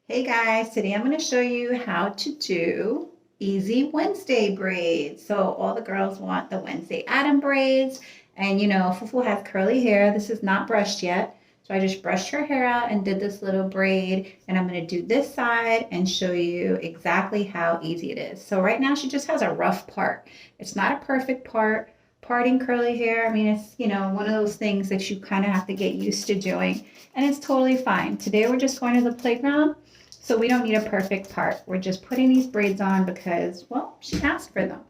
Hey guys, today I'm going to show you how to do easy Wednesday braids. So all the girls want the Wednesday Adam braids, and Fufu has curly hair. This is not brushed yet. So I just brushed her hair out and did this little braid, and I'm going to do this side and show you exactly how easy it is. So right now she just has a rough part. It's not a perfect part. Parting curly hair, I mean, it's, one of those things that you kind of have to get used to doing, and it's totally fine. Today we're just going to the playground. So we don't need a perfect part. We're just putting these braids on because, well, she asked for them.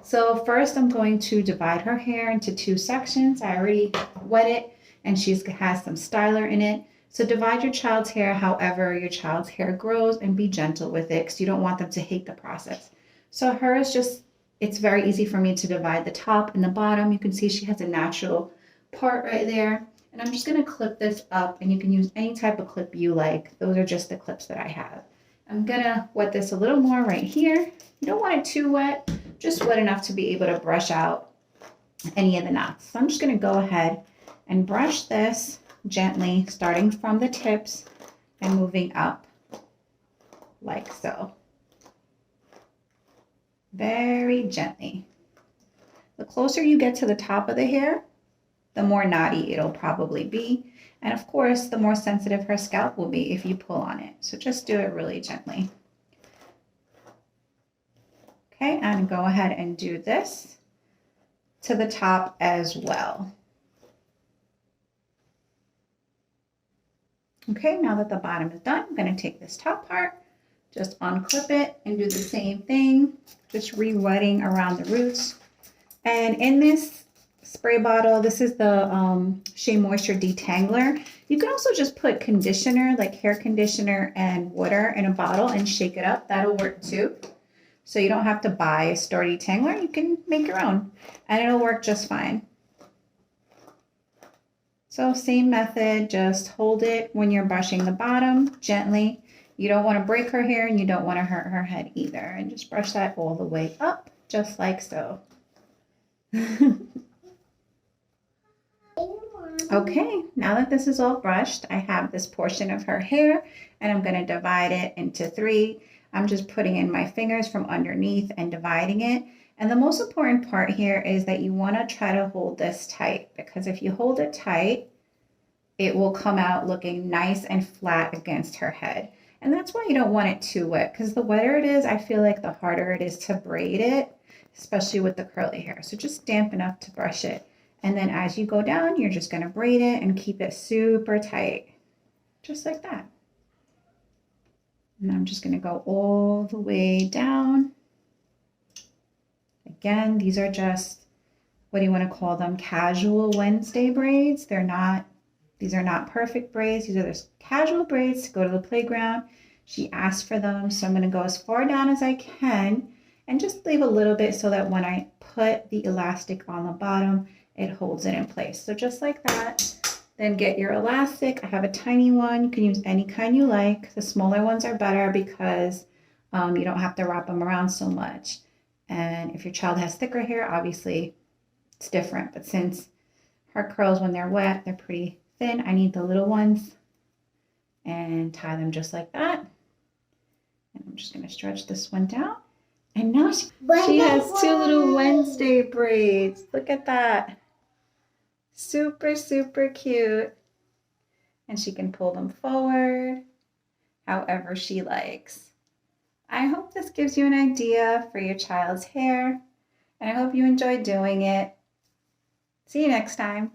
So first I'm going to divide her hair into two sections. I already wet it and she has some styler in it. So divide your child's hair however your child's hair grows and be gentle with it because you don't want them to hate the process. So hers just, it's very easy for me to divide the top and the bottom. You can see she has a natural part right there. And I'm just going to clip this up, and you can use any type of clip you like. Those are just the clips that I have. I'm going to wet this a little more right here. You don't want it too wet, just wet enough to be able to brush out any of the knots. So I'm just going to go ahead and brush this gently, starting from the tips and moving up like so. Very gently. The closer you get to the top of the hair, the more knotty it'll probably be. And of course, the more sensitive her scalp will be if you pull on it. So just do it really gently. Okay, and go ahead and do this to the top as well. Okay, now that the bottom is done, I'm going to take this top part, just unclip it and do the same thing, just re-wetting around the roots. And in this spray bottle, this is the Shea Moisture Detangler. You can also just put conditioner, like hair conditioner and water in a bottle and shake it up. That'll work too. So you don't have to buy a store detangler. You can make your own and it'll work just fine. So same method, just hold it when you're brushing the bottom gently. You don't want to break her hair and you don't want to hurt her head either. And just brush that all the way up, just like so. Okay, now that this is all brushed, I have this portion of her hair and I'm going to divide it into three. I'm just putting in my fingers from underneath and dividing it. And the most important part here is that you want to try to hold this tight, because if you hold it tight, it will come out looking nice and flat against her head. And that's why you don't want it too wet, because the wetter it is, I feel like the harder it is to braid it, especially with the curly hair. So just damp enough to brush it. And then as you go down, you're just going to braid it and keep it super tight, just like that. And I'm just going to go all the way down. Again, these are just, what do you want to call them? Casual Wednesday braids. These are not perfect braids. These are just casual braids to go to the playground. She asked for them, so I'm going to go as far down as I can and just leave a little bit so that when I put the elastic on the bottom, it holds it in place. So just like that. Then get your elastic. I have a tiny one. You can use any kind you like. The smaller ones are better because you don't have to wrap them around so much. And if your child has thicker hair, obviously it's different. But since her curls, when they're wet, they're pretty thin, I need the little ones, and tie them just like that. And I'm just going to stretch this one down. And now she has two little Wednesday braids. Look at that. Super, super cute. And she can pull them forward however she likes. I hope this gives you an idea for your child's hair, and I hope you enjoy doing it. See you next time.